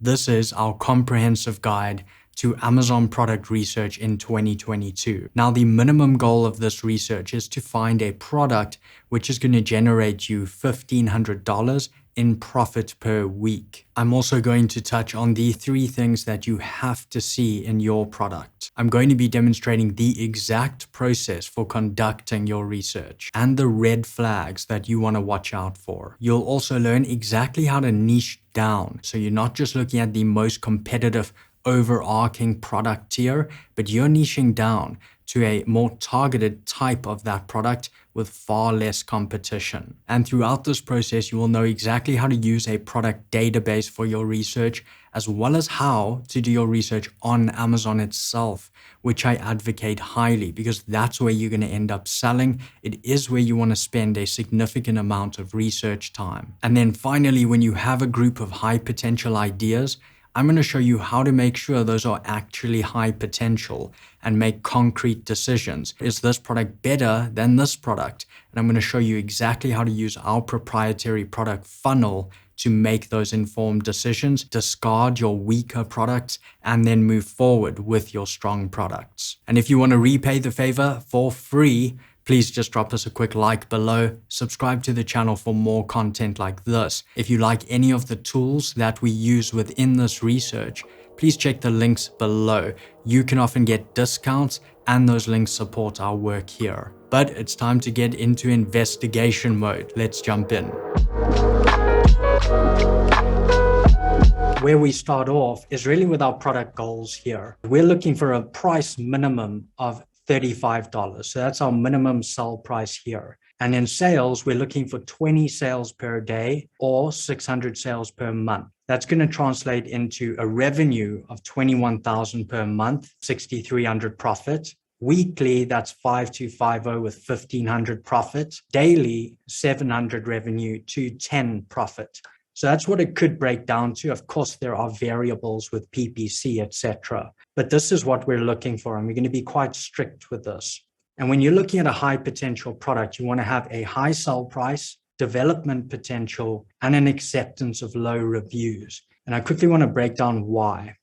This is our comprehensive guide to Amazon product research in 2022. Now, the minimum goal of this research is to find a product which is going to generate you $1,500 in profit per week. I'm also going to touch on the 3 things that you have to see in your product. I'm going to be demonstrating the exact process for conducting your research and the red flags that you want to watch out for. You'll also learn exactly how to niche down, so you're not just looking at the most competitive overarching product tier, but you're niching down to a more targeted type of that product with far less competition. And throughout this process, you will know exactly how to use a product database for your research, as well as how to do your research on Amazon itself, which I advocate highly because that's where you're going to end up selling. It is where you want to spend a significant amount of research time. And then finally, when you have a group of high potential ideas, I'm going to show you how to make sure those are actually high potential and make concrete decisions. Is this product better than this product? And I'm going to show you exactly how to use our proprietary product funnel to make those informed decisions, discard your weaker products, and then move forward with your strong products. And if you want to repay the favor for free, please just drop us a quick like below, subscribe to the channel for more content like this. If you like any of the tools that we use within this research, please check the links below. You can often get discounts and those links support our work here. But it's time to get into investigation mode. Let's jump in. Where we start off is really with our product goals here. We're looking for a price minimum of $35. So that's our minimum sell price here. And in sales, we're looking for 20 sales per day or 600 sales per month. That's going to translate into a revenue of $21,000 per month, $6,300 profit. Weekly, that's 5250 with 1,500 profit. Daily, 700 revenue to 10 profit. So that's what it could break down to. Of course, there are variables with PPC, etc. But this is what we're looking for, and we're going to be quite strict with this. And when you're looking at a high potential product, you want to have a high sell price, development potential, and an acceptance of low reviews. And I quickly want to break down why.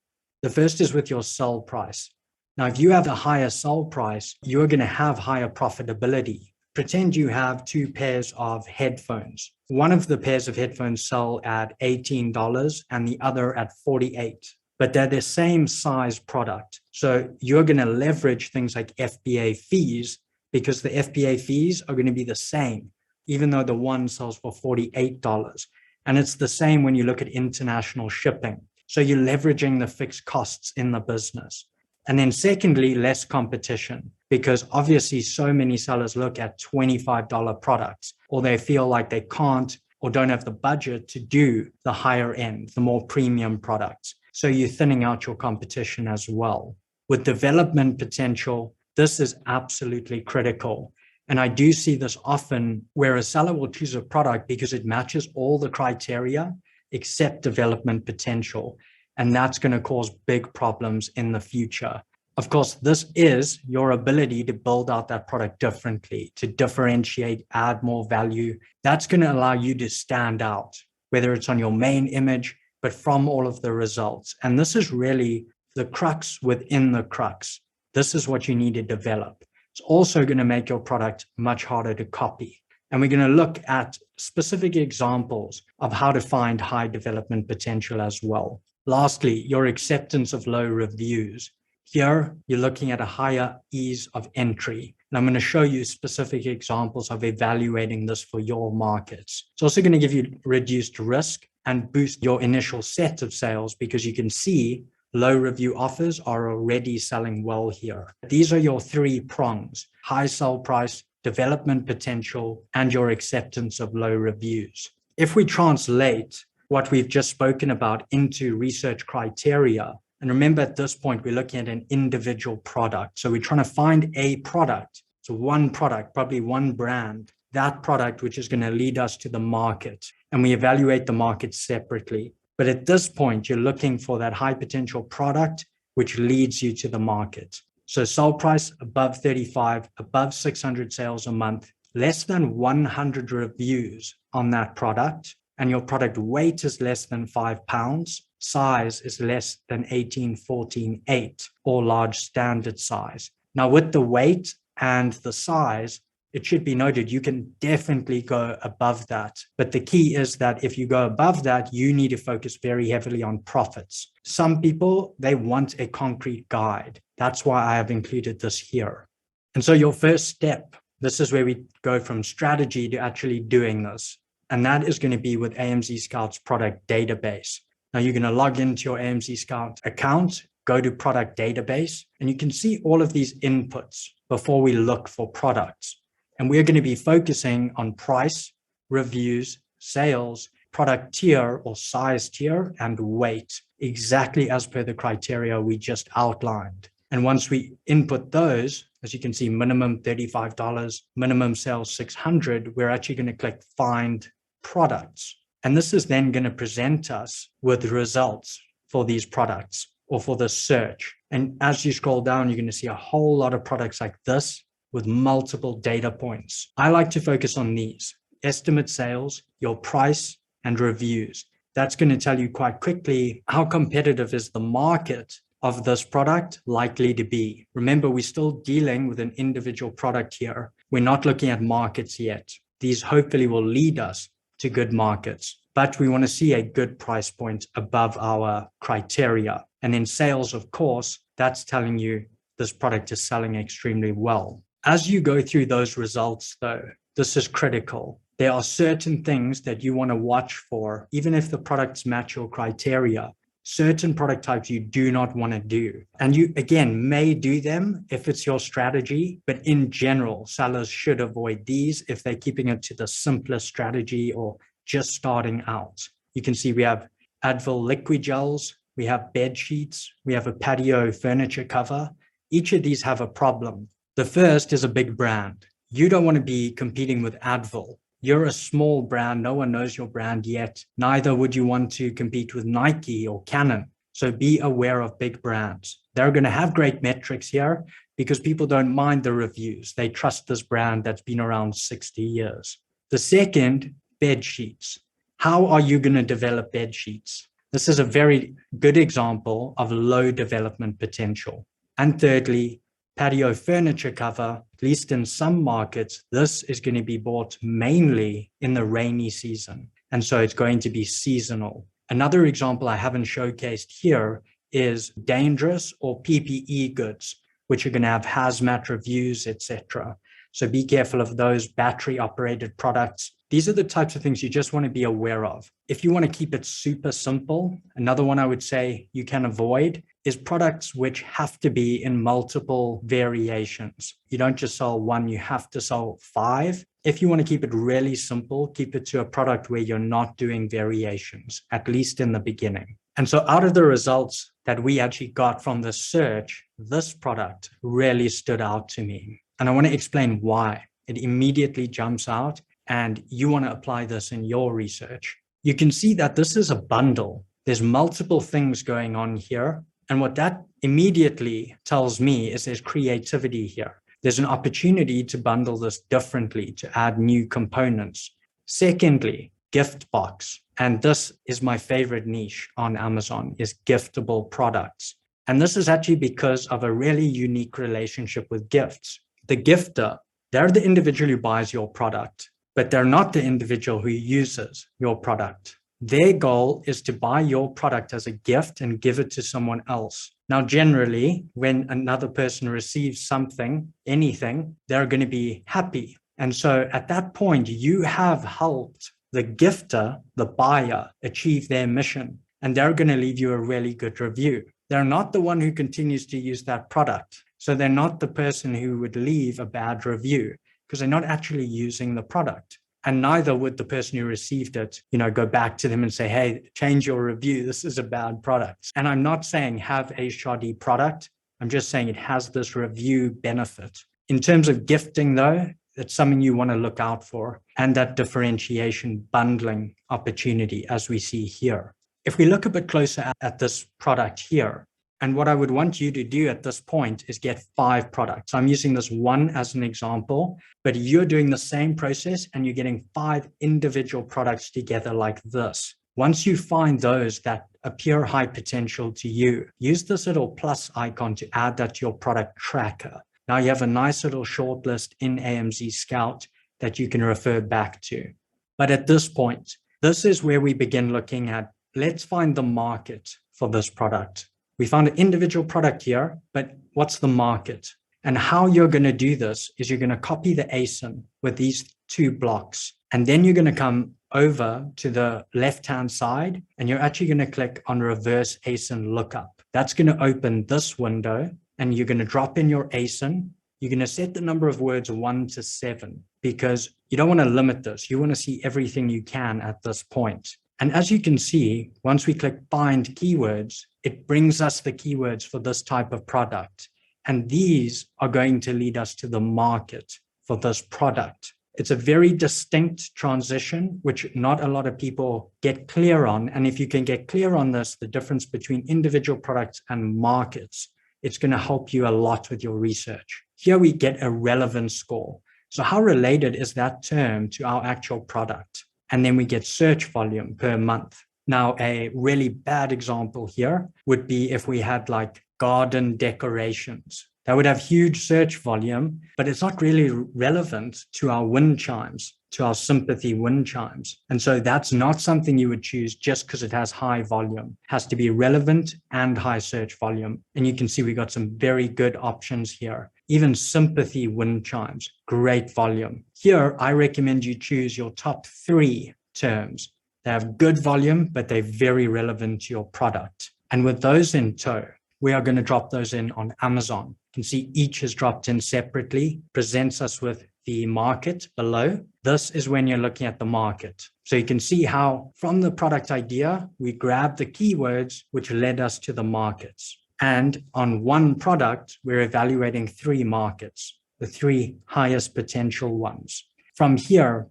The first is with your sell price. Now, if you have a higher sell price, you're going to have higher profitability. Pretend you have 2 pairs of headphones. One of the pairs of headphones sell at $18 and the other at $48, but they're the same size product. So you're going to leverage things like FBA fees because the FBA fees are going to be the same, even though the one sells for $48. And it's the same when you look at international shipping. So you're leveraging the fixed costs in the business. And then secondly, less competition, because obviously so many sellers look at $25 products, or they feel like they can't or don't have the budget to do the higher end, the more premium products. So you're thinning out your competition as well. With development potential, this is absolutely critical. And I do see this often where a seller will choose a product because it matches all the criteria except development potential. And that's going to cause big problems in the future. Of course, this is your ability to build out that product differently, to differentiate, add more value. That's going to allow you to stand out, whether it's on your main image, but from all of the results. And this is really the crux within the crux. This is what you need to develop. It's also going to make your product much harder to copy. And we're going to look at specific examples of how to find high development potential as well. Lastly, your acceptance of low reviews. Here, you're looking at a higher ease of entry. And I'm going to show you specific examples of evaluating this for your markets. It's also going to give you reduced risk and boost your initial set of sales because you can see low review offers are already selling well here. These are your 3 prongs: high sell price, development potential, and your acceptance of low reviews. If we translate what we've just spoken about into research criteria, and remember at this point, we're looking at an individual product. So we're trying to find a product. So one product, probably one brand, that product which is going to lead us to the market. And we evaluate the market separately. But at this point, you're looking for that high potential product which leads you to the market. So sell price above 35, above 600 sales a month, less than 100 reviews on that product, and your product weight is less than 5 pounds, size is less than 1814/8 or large standard size. Now with the weight and the size, it should be noted you can definitely go above that. But the key is that if you go above that, you need to focus very heavily on profits. Some people, they want a concrete guide. That's why I have included this here. And so your first step, this is where we go from strategy to actually doing this. And that is going to be with AMZ Scout's product database. Now you're going to log into your AMZ Scout account, go to product database, and you can see all of these inputs before we look for products. And we're going to be focusing on price, reviews, sales, product tier or size tier, and weight, exactly as per the criteria we just outlined. And once we input those, as you can see, minimum $35, minimum sales 600, we're actually going to click find products. And this is then going to present us with results for these products or for the search. And as you scroll down, you're going to see a whole lot of products like this with multiple data points. I like to focus on these: estimate sales, your price, and reviews. That's going to tell you quite quickly how competitive is the market of this product likely to be. Remember, we're still dealing with an individual product here. We're not looking at markets yet. These hopefully will lead us to good markets, but we want to see a good price point above our criteria. And in sales, of course, that's telling you this product is selling extremely well. As you go through those results, though, this is critical. There are certain things that you want to watch for, even if the products match your criteria. Certain product types you do not want to do. And you, again, may do them if it's your strategy, but in general, sellers should avoid these if they're keeping it to the simplest strategy or just starting out. You can see we have Advil liquid gels, we have bed sheets, we have a patio furniture cover. Each of these have a problem. The first is a big brand. You don't want to be competing with Advil. You're a small brand. No one knows your brand yet. Neither would you want to compete with Nike or Canon. So be aware of big brands. They're going to have great metrics here because people don't mind the reviews. They trust this brand that's been around 60 years. The second, bed sheets. How are you going to develop bed sheets? This is a very good example of low development potential. And thirdly, patio furniture cover. At least in some markets, this is going to be bought mainly in the rainy season. And so it's going to be seasonal. Another example I haven't showcased here is dangerous or PPE goods, which are going to have hazmat reviews, etc. So be careful of those battery operated products. These are the types of things you just want to be aware of. If you want to keep it super simple, another one I would say you can avoid is products which have to be in multiple variations. You don't just sell one, you have to sell 5. If you want to keep it really simple, keep it to a product where you're not doing variations, at least in the beginning. And so out of the results that we actually got from the search, this product really stood out to me. And I want to explain why. It immediately jumps out, and you want to apply this in your research. You can see that this is a bundle. There's multiple things going on here. And what that immediately tells me is there's creativity here. There's an opportunity to bundle this differently, to add new components. Secondly, gift box. And this is my favorite niche on Amazon, is giftable products. And this is actually because of a really unique relationship with gifts. The gifter, they're the individual who buys your product, but they're not the individual who uses your product. Their goal is to buy your product as a gift and give it to someone else. Now, generally, when another person receives something, anything, they're going to be happy. And so at that point, you have helped the gifter, the buyer, achieve their mission, and they're going to leave you a really good review. They're not the one who continues to use that product. So they're not the person who would leave a bad review because they're not actually using the product. And neither would the person who received it, go back to them and say, hey, change your review. This is a bad product. And I'm not saying have a shoddy product. I'm just saying it has this review benefit. In terms of gifting, though, it's something you want to look out for, and that differentiation bundling opportunity as we see here. If we look a bit closer at this product here, and what I would want you to do at this point is get 5 products. I'm using this one as an example, but you're doing the same process and you're getting 5 individual products together like this. Once you find those that appear high potential to you, use this little plus icon to add that to your product tracker. Now you have a nice little shortlist in AMZ Scout that you can refer back to. But at this point, this is where we begin looking at, let's find the market for this product. We found an individual product here, but what's the market? And how you're going to do this is you're going to copy the ASIN with these two blocks. And then you're going to come over to the left-hand side, and you're actually going to click on reverse ASIN lookup. That's going to open this window, and you're going to drop in your ASIN. You're going to set the number of words 1 to 7 because you don't want to limit this. You want to see everything you can at this point. And as you can see, once we click find keywords, it brings us the keywords for this type of product. And these are going to lead us to the market for this product. It's a very distinct transition, which not a lot of people get clear on. And if you can get clear on this, the difference between individual products and markets, it's going to help you a lot with your research. Here we get a relevance score. So how related is that term to our actual product? And then we get search volume per month. Now, a really bad example here would be if we had like garden decorations. That would have huge search volume, but it's not really relevant to our wind chimes, to our sympathy wind chimes. And so that's not something you would choose just because it has high volume. It has to be relevant and high search volume. And you can see we got some very good options here. Even sympathy wind chimes, great volume. Here, I recommend you choose your top 3 terms. They have good volume, but they're very relevant to your product. And with those in tow, we are going to drop those in on Amazon. You can see each is dropped in separately, presents us with the market below. This is when you're looking at the market. So you can see how from the product idea, we grabbed the keywords which led us to the markets. And on one product, we're evaluating 3 markets, the 3 highest potential ones. From here,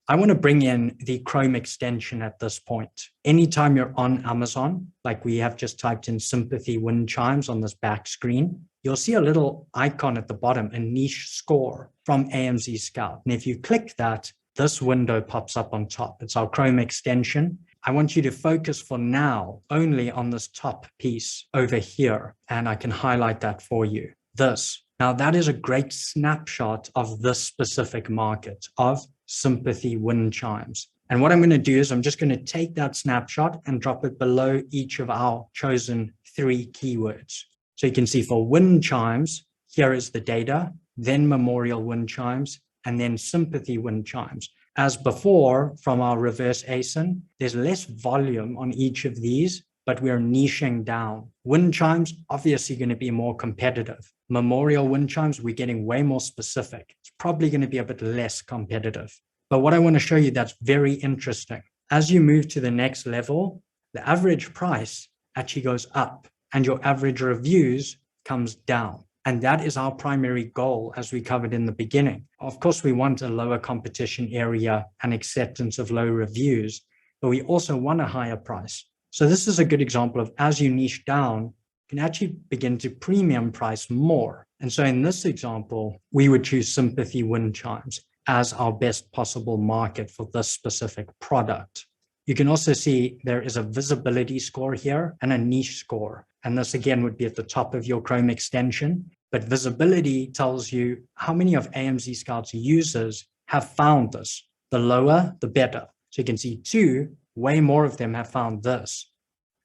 I want to bring in the Chrome extension at this point. Anytime you're on Amazon, like we have just typed in sympathy wind chimes on this back screen, you'll see a little icon at the bottom, a niche score from AMZ Scout. And if you click that, this window pops up on top. It's our Chrome extension. I want you to focus for now only on this top piece over here. And I can highlight that for you. This. Now that is a great snapshot of this specific market of sympathy wind chimes. And what I'm going to do is I'm just going to take that snapshot and drop it below each of our chosen 3 keywords. So you can see for wind chimes, here is the data, then memorial wind chimes, and then sympathy wind chimes. As before, from our reverse ASIN, there's less volume on each of these, but we're niching down. Wind chimes, obviously going to be more competitive. Memorial wind chimes, we're getting way more specific. It's probably going to be a bit less competitive. But what I want to show you that's very interesting, as you move to the next level, the average price actually goes up and your average reviews comes down. And that is our primary goal, as we covered in the beginning. Of course, we want a lower competition area and acceptance of low reviews, but we also want a higher price. So this is a good example of as you niche down, you can actually begin to premium price more. And so in this example, we would choose sympathy wind chimes as our best possible market for this specific product. You can also see there is a visibility score here and a niche score. And this again would be at the top of your Chrome extension. But visibility tells you how many of AMZ Scout's users have found this. The lower, the better. So you can see 2, way more of them have found this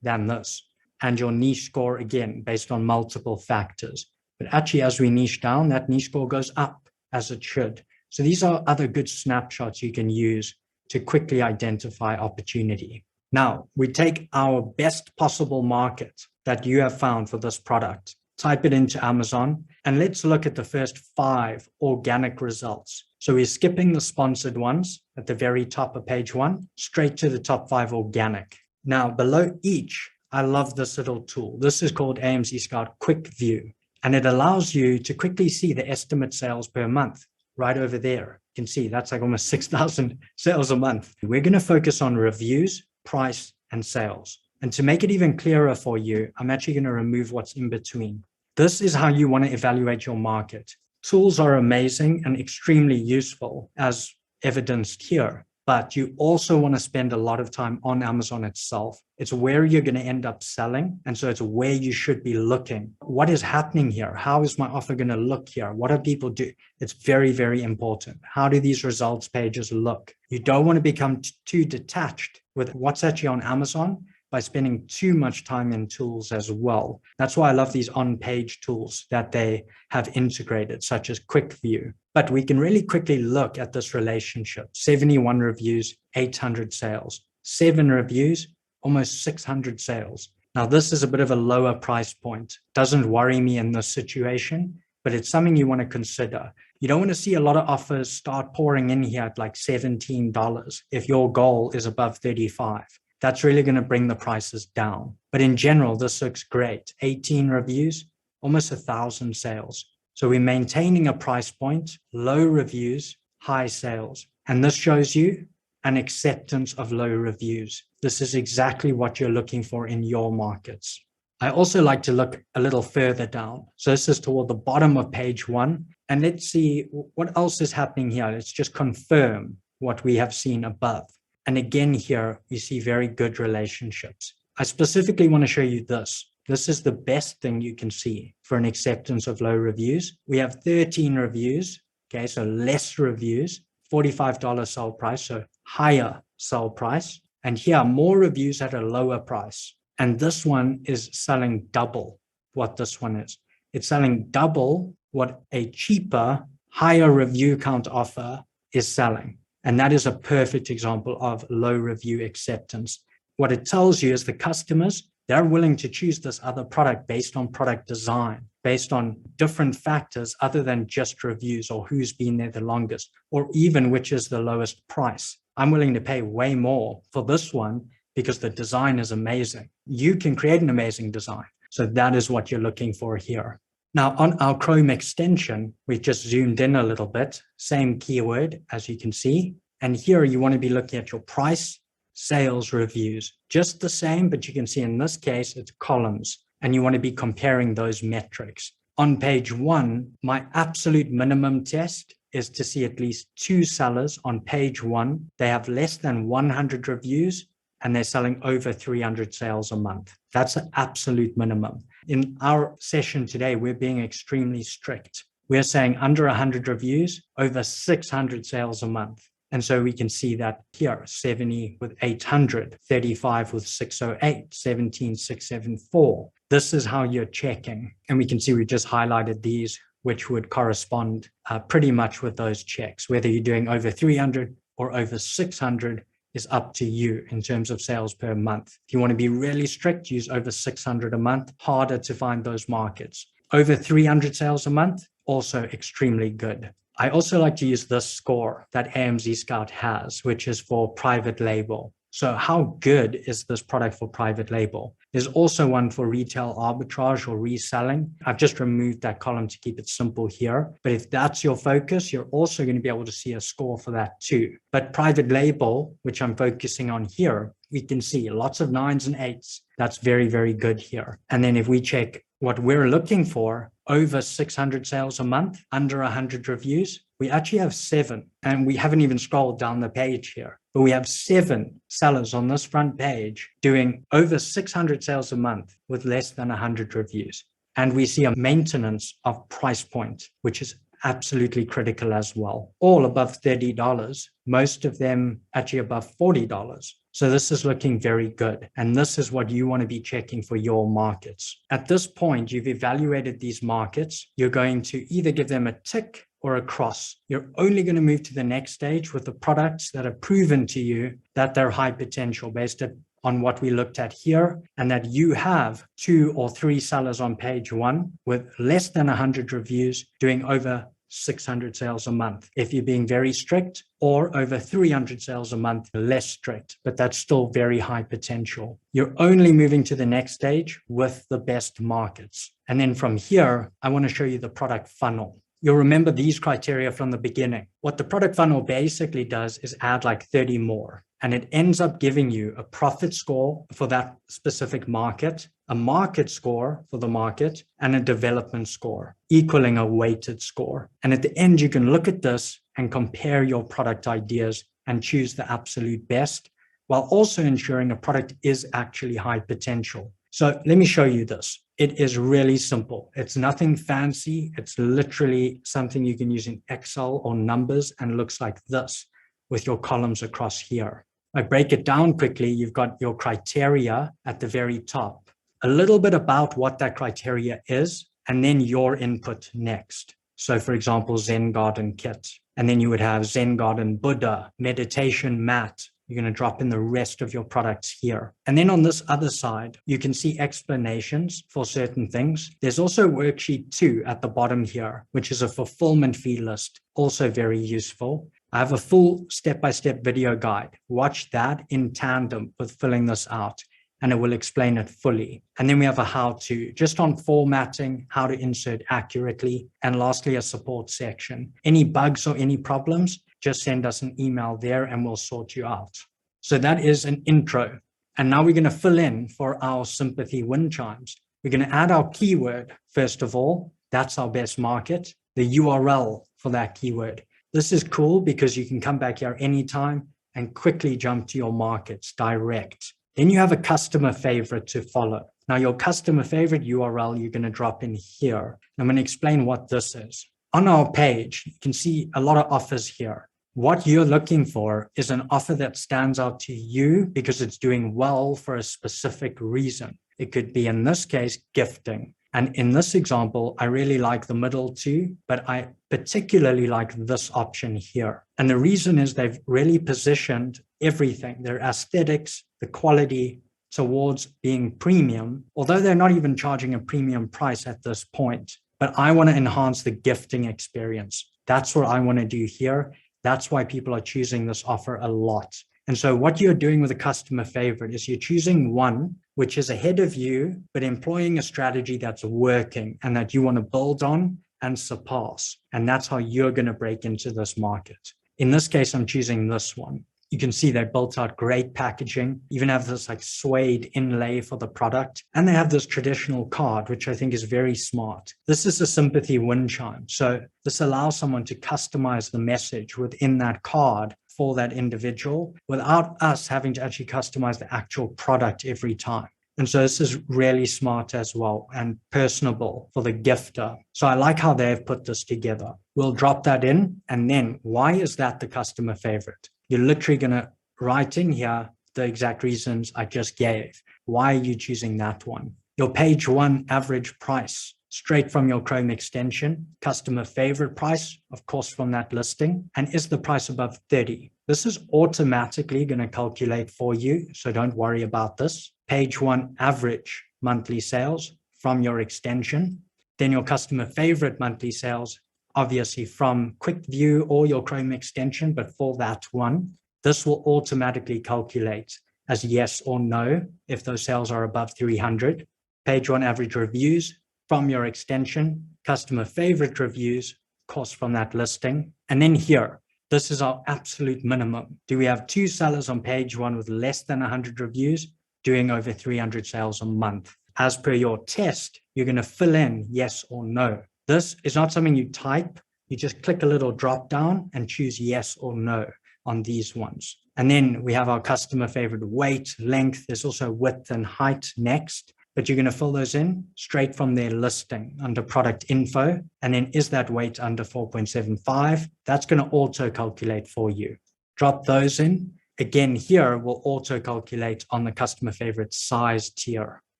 than this. And your niche score, again, based on multiple factors. But actually, as we niche down, that niche score goes up as it should. So these are other good snapshots you can use to quickly identify opportunity. Now, we take our best possible market that you have found for this product, type it into Amazon, and let's look at the first 5 organic results. So we're skipping the sponsored ones at the very top of page 1, straight to the top 5 organic. Now, below each, I love this little tool. This is called AMZ Scout Quick View, and it allows you to quickly see the estimate sales per month right over there. You can see that's like almost 6,000 sales a month. We're going to focus on reviews, price, and sales. And to make it even clearer for you, I'm actually going to remove what's in between. This is how you want to evaluate your market. Tools are amazing and extremely useful, as evidenced here. but you also want to spend a lot of time on Amazon itself. It's where you're going to end up selling. And so it's where you should be looking. What is happening here? How is my offer going to look here? What do people do? It's very, very important. How do these results pages look? You don't want to become too detached with what's actually on Amazon by spending too much time in tools as well. That's why I love these on-page tools that they have integrated, such as Quick View. But we can really quickly look at this relationship. 71 reviews, 800 sales. 7 reviews, almost 600 sales. Now, this is a bit of a lower price point. Doesn't worry me in this situation, but it's something you want to consider. You don't want to see a lot of offers start pouring in here at like $17 if your goal is above 35. That's really going to bring the prices down. But in general, this looks great. 18 reviews, almost 1,000 sales. So we're maintaining a price point, low reviews, high sales. And this shows you an acceptance of low reviews. This is exactly what you're looking for in your markets. I also like to look a little further down. So this is toward the bottom of page 1. And let's see what else is happening here. Let's just confirm what we have seen above. And again, here we see very good relationships. I specifically want to show you this. This is the best thing you can see for an acceptance of low reviews. We have 13 reviews. Okay, so less reviews, $45 sell price, so higher sell price. And here, more reviews at a lower price. And this one is selling double what this one is. It's selling double what a cheaper, higher review count offer is selling. And that is a perfect example of low review acceptance. What it tells you is the customers, they're willing to choose this other product based on product design, based on different factors other than just reviews or who's been there the longest, or even which is the lowest price. I'm willing to pay way more for this one because the design is amazing. You can create an amazing design. So that is what you're looking for here. Now, on our Chrome extension, we've just zoomed in a little bit, same keyword, as you can see. And here you want to be looking at your price, sales, reviews, just the same, but you can see in this case, it's columns, and you want to be comparing those metrics. On page 1, my absolute minimum test is to see at least 2 sellers on page 1. They have less than 100 reviews, and they're selling over 300 sales a month. That's an absolute minimum. In our session today, we're being extremely strict. We're saying under 100 reviews, over 600 sales a month. And so we can see that here, 70 with 800, 35 with 608, 17, 674. This is how you're checking. And we can see we just highlighted these, which would correspond pretty much with those checks. Whether you're doing over 300 or over 600 is up to you in terms of sales per month. If you want to be really strict, use over 600 a month, harder to find those markets. Over 300 sales a month, also extremely good. I also like to use this score that AMZ Scout has, which is for private label. So how good is this product for private label? There's also one for retail arbitrage or reselling. I've just removed that column to keep it simple here. But if that's your focus, you're also going to be able to see a score for that too. But private label, which I'm focusing on here, we can see lots of 9s and 8s. That's very, very good here. And then if we check what we're looking for, over 600 sales a month, under 100 reviews, we actually have 7. And we haven't even scrolled down the page here. But we have 7 sellers on this front page doing over 600 sales a month with less than 100 reviews. And we see a maintenance of price point, which is absolutely critical as well. All above $30, most of them actually above $40. So this is looking very good. And this is what you want to be checking for your markets. At this point, you've evaluated these markets. You're going to either give them a tick or a cross. You're only going to move to the next stage with the products that have proven to you that they're high potential based on what we looked at here, and that you have 2 or 3 sellers on page 1 with less than 100 reviews doing over 600 sales a month. If you're being very strict, or over 300 sales a month, less strict, but that's still very high potential. You're only moving to the next stage with the best markets. And then from here, I want to show you the product funnel. You'll remember these criteria from the beginning. What the product funnel basically does is add like 30 more. And it ends up giving you a profit score for that specific market, a market score for the market, and a development score, equaling a weighted score. And at the end, you can look at this and compare your product ideas and choose the absolute best, while also ensuring a product is actually high potential. So let me show you this. It is really simple. It's nothing fancy. It's literally something you can use in Excel or numbers, and looks like this with your columns across here. I break it down quickly. You've got your criteria at the very top, a little bit about what that criteria is, and then your input next. So for example, Zen Garden Kit, and then you would have Zen Garden Buddha, meditation mat. You're going to drop in the rest of your products here. And then on this other side, you can see explanations for certain things. There's also worksheet 2 at the bottom here, which is a fulfillment fee list, also very useful. I have a full step-by-step video guide. Watch that in tandem with filling this out, and it will explain it fully. And then we have a how-to, just on formatting, how to insert accurately, and lastly, a support section. Any bugs or any problems, just send us an email there and we'll sort you out. So that is an intro. And now we're going to fill in for our sympathy wind chimes. We're going to add our keyword. First of all, that's our best market, the URL for that keyword. This is cool because you can come back here anytime and quickly jump to your markets direct. Then you have a customer favorite to follow. Now your customer favorite URL, you're going to drop in here. I'm going to explain what this is. On our page, you can see a lot of offers here. What you're looking for is an offer that stands out to you because it's doing well for a specific reason. It could be, in this case, gifting. And in this example, I really like the middle two, but I particularly like this option here. And the reason is they've really positioned everything, their aesthetics, the quality, towards being premium, although they're not even charging a premium price at this point. But I want to enhance the gifting experience. That's what I want to do here. That's why people are choosing this offer a lot. And so what you're doing with a customer favorite is you're choosing one which is ahead of you, but employing a strategy that's working and that you want to build on and surpass. And that's how you're going to break into this market. In this case, I'm choosing this one. You can see they built out great packaging, even have this like suede inlay for the product. And they have this traditional card, which I think is very smart. This is a sympathy wind chime. So this allows someone to customize the message within that card for that individual without us having to actually customize the actual product every time. And so this is really smart as well and personable for the gifter. So I like how they've put this together. We'll drop that in. And then why is that the customer favorite? You're literally going to write in here the exact reasons I just gave. Why are you choosing that one? Your page 1 average price, straight from your Chrome extension. Customer favorite price, of course, from that listing. And is the price above 30? This is automatically going to calculate for you, so don't worry about this. Page 1 average monthly sales from your extension. Then your customer favorite monthly sales, obviously from Quick View or your Chrome extension, but for that one, this will automatically calculate as yes or no if those sales are above 300. Page 1 average reviews from your extension, customer favorite reviews, of course, from that listing. And then here, this is our absolute minimum. Do we have 2 sellers on page 1 with less than 100 reviews doing over 300 sales a month? As per your test, you're going to fill in yes or no. This is not something you type. You just click a little drop down and choose yes or no on these ones. And then we have our customer favorite weight, length. There's also width and height next, but you're going to fill those in straight from their listing under product info. And then is that weight under 4.75? That's going to auto calculate for you. Drop those in. Again, here we'll auto calculate on the customer favorite size tier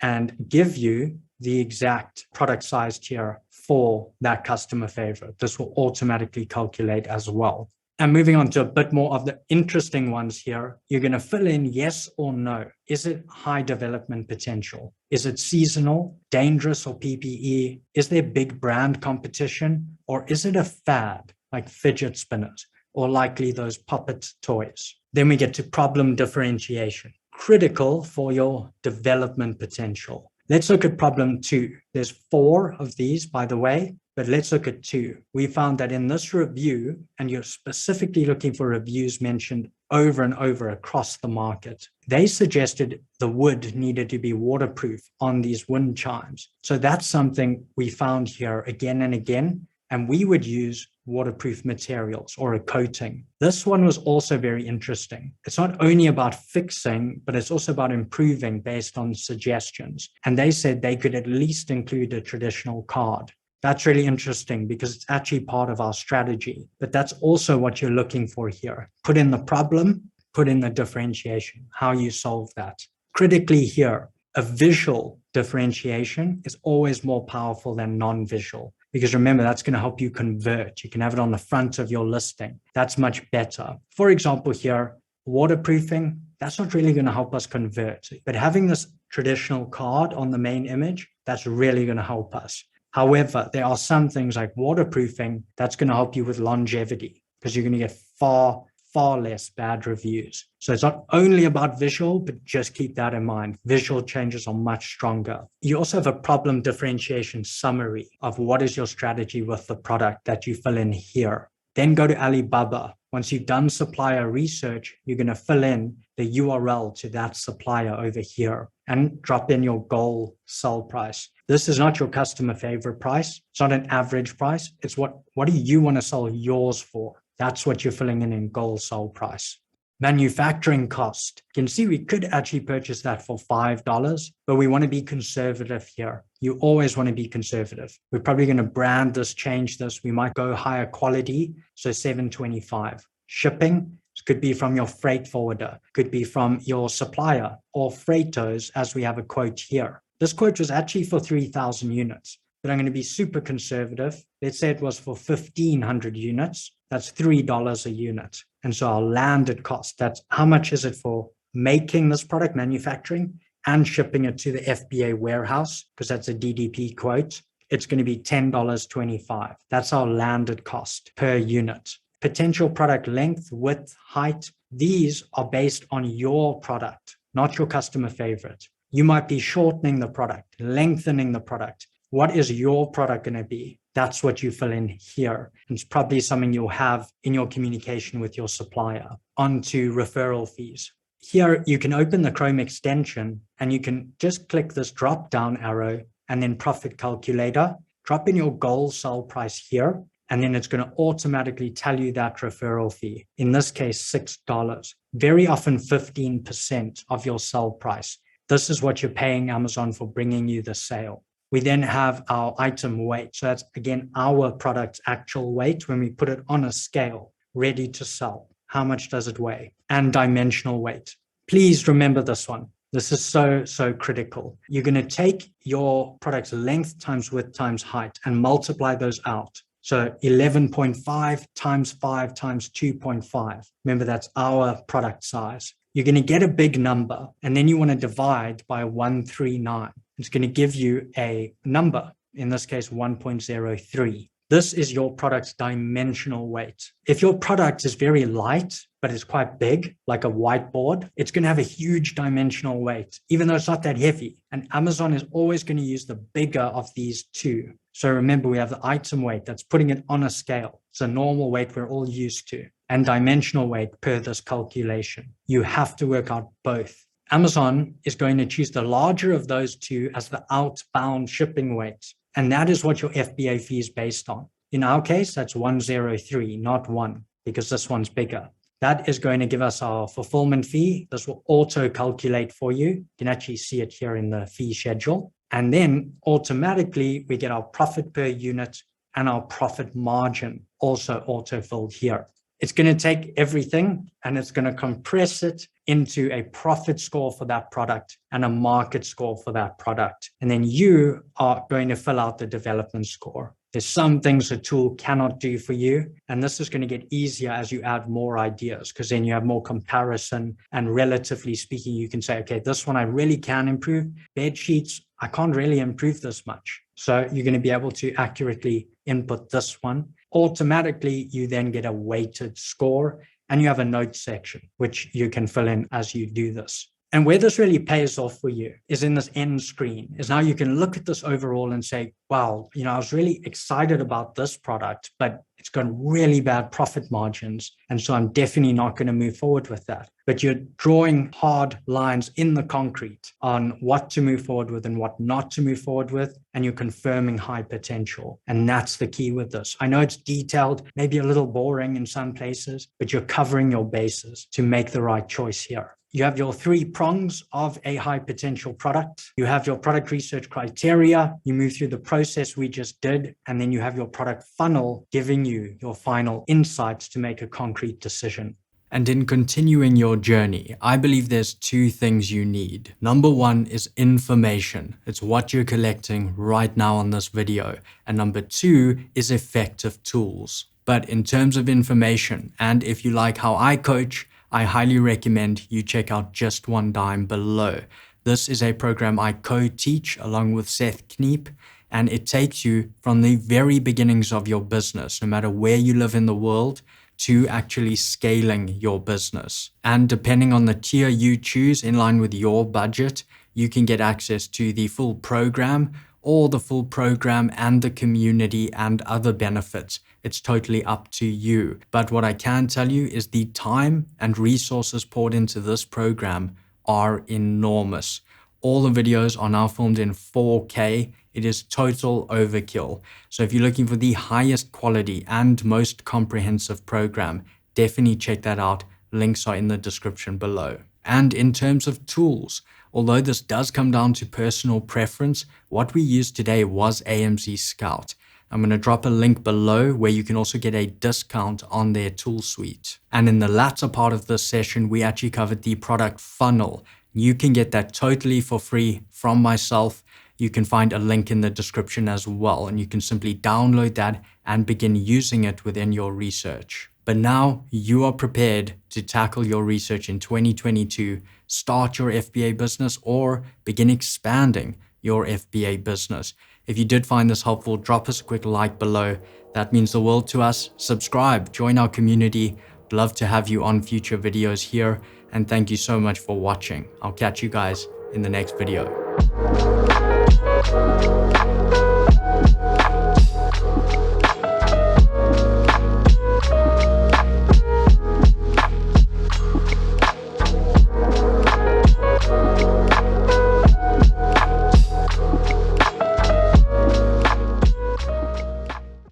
and give you the exact product size tier for that customer favorite. This will automatically calculate as well. And moving on to a bit more of the interesting ones here, you're going to fill in yes or no. Is it high development potential? Is it seasonal, dangerous, or PPE? Is there big brand competition? Or is it a fad like fidget spinners or likely those puppet toys? Then we get to problem differentiation, critical for your development potential. Let's look at problem 2. There's 4 of these, by the way, but let's look at 2. We found that in this review, and you're specifically looking for reviews mentioned over and over across the market, they suggested the wood needed to be waterproof on these wind chimes. So that's something we found here again and again, and we would use waterproof materials or a coating. This one was also very interesting. It's not only about fixing, but it's also about improving based on suggestions. And they said they could at least include a traditional card. That's really interesting because it's actually part of our strategy, but that's also what you're looking for here. Put in the problem, put in the differentiation, how you solve that. Critically here, a visual differentiation is always more powerful than non-visual, because remember, that's going to help you convert. You can have it on the front of your listing. That's much better. For example, here, waterproofing, that's not really going to help us convert, but having this traditional card on the main image, that's really going to help us. However, there are some things like waterproofing that's going to help you with longevity, because you're going to get far less bad reviews. So it's not only about visual, but just keep that in mind. Visual changes are much stronger. You also have a problem differentiation summary of what is your strategy with the product that you fill in here. Then go to Alibaba. Once you've done supplier research, you're going to fill in the URL to that supplier over here and drop in your goal sell price. This is not your customer favorite price. It's not an average price. It's what do you want to sell yours for? That's what you're filling in goal sell price. Manufacturing cost. You can see we could actually purchase that for $5, but we want to be conservative here. You always want to be conservative. We're probably going to brand this, change this. We might go higher quality, so $7.25. Shipping could be from your freight forwarder, could be from your supplier or Freightos, as we have a quote here. This quote was actually for 3,000 units, but I'm going to be super conservative. Let's say it was for 1,500 units. That's $3 a unit. And so our landed cost, that's how much is it for making this product, manufacturing, and shipping it to the FBA warehouse, because that's a DDP quote. It's going to be $10.25. That's our landed cost per unit. Potential product length, width, height, these are based on your product, not your customer favorite. You might be shortening the product, lengthening the product. What is your product going to be? That's what you fill in here. And it's probably something you'll have in your communication with your supplier. On to referral fees. Here, you can open the Chrome extension and you can just click this drop down arrow and then profit calculator, drop in your goal sell price here, and then it's going to automatically tell you that referral fee. In this case, $6, very often 15% of your sell price. This is what you're paying Amazon for bringing you the sale. We then have our item weight. So that's, again, our product's actual weight when we put it on a scale, ready to sell. How much does it weigh? And dimensional weight. Please remember this one. This is so critical. You're going to take your product's length times width times height and multiply those out. So 11.5 times 5 times 2.5. Remember, that's our product size. You're going to get a big number, and then you want to divide by 139. It's going to give you a number, in this case, 1.03. This is your product's dimensional weight. If your product is very light, but it's quite big, like a whiteboard, it's going to have a huge dimensional weight, even though it's not that heavy. And Amazon is always going to use the bigger of these two. So remember, we have the item weight that's putting it on a scale. It's a normal weight we're all used to, and dimensional weight per this calculation. You have to work out both. Amazon is going to choose the larger of those two as the outbound shipping weight. And that is what your FBA fee is based on. In our case, that's 103, not 1, because this one's bigger. That is going to give us our fulfillment fee. This will auto calculate for you. You can actually see it here in the fee schedule. And then automatically we get our profit per unit and our profit margin also auto-filled here. It's going to take everything and it's going to compress it into a profit score for that product and a market score for that product. And then you are going to fill out the development score. There's some things a tool cannot do for you. And this is going to get easier as you add more ideas, because then you have more comparison. And relatively speaking, you can say, okay, this one I really can improve. Bed sheets, I can't really improve this much. So you're going to be able to accurately input this one. Automatically, you then get a weighted score and you have a note section, which you can fill in as you do this. And where this really pays off for you is in this end screen, is now you can look at this overall and say, wow, I was really excited about this product, but it's got really bad profit margins. And so I'm definitely not going to move forward with that. But you're drawing hard lines in the concrete on what to move forward with and what not to move forward with. And you're confirming high potential. And that's the key with this. I know it's detailed, maybe a little boring in some places, but you're covering your bases to make the right choice here. You have your 3 prongs of a high potential product. You have your product research criteria. You move through the process we just did, and then you have your product funnel giving you your final insights to make a concrete decision. And in continuing your journey, I believe there's 2 things you need. Number 1 is information. It's what you're collecting right now on this video. And number 2 is effective tools. But in terms of information, and if you like how I coach, I highly recommend you check out Just One Dime below. This is a program I co-teach along with Seth Kneep, and it takes you from the very beginnings of your business, no matter where you live in the world, to actually scaling your business. And depending on the tier you choose in line with your budget, you can get access to the full program or the full program and the community and other benefits. It's totally up to you. But what I can tell you is the time and resources poured into this program are enormous. All the videos are now filmed in 4K. It is total overkill. So if you're looking for the highest quality and most comprehensive program, definitely check that out. Links are in the description below. And in terms of tools, although this does come down to personal preference, what we used today was AMZ Scout. I'm going to drop a link below where you can also get a discount on their tool suite. And in the latter part of this session, we actually covered the product funnel. You can get that totally for free from myself. You can find a link in the description as well, and you can simply download that and begin using it within your research. But now you are prepared to tackle your research in 2022, start your FBA business, or begin expanding your FBA business. If you did find this helpful, drop us a quick like below. That means the world to us. Subscribe, join our community. I'd love to have you on future videos here. And thank you so much for watching. I'll catch you guys in the next video.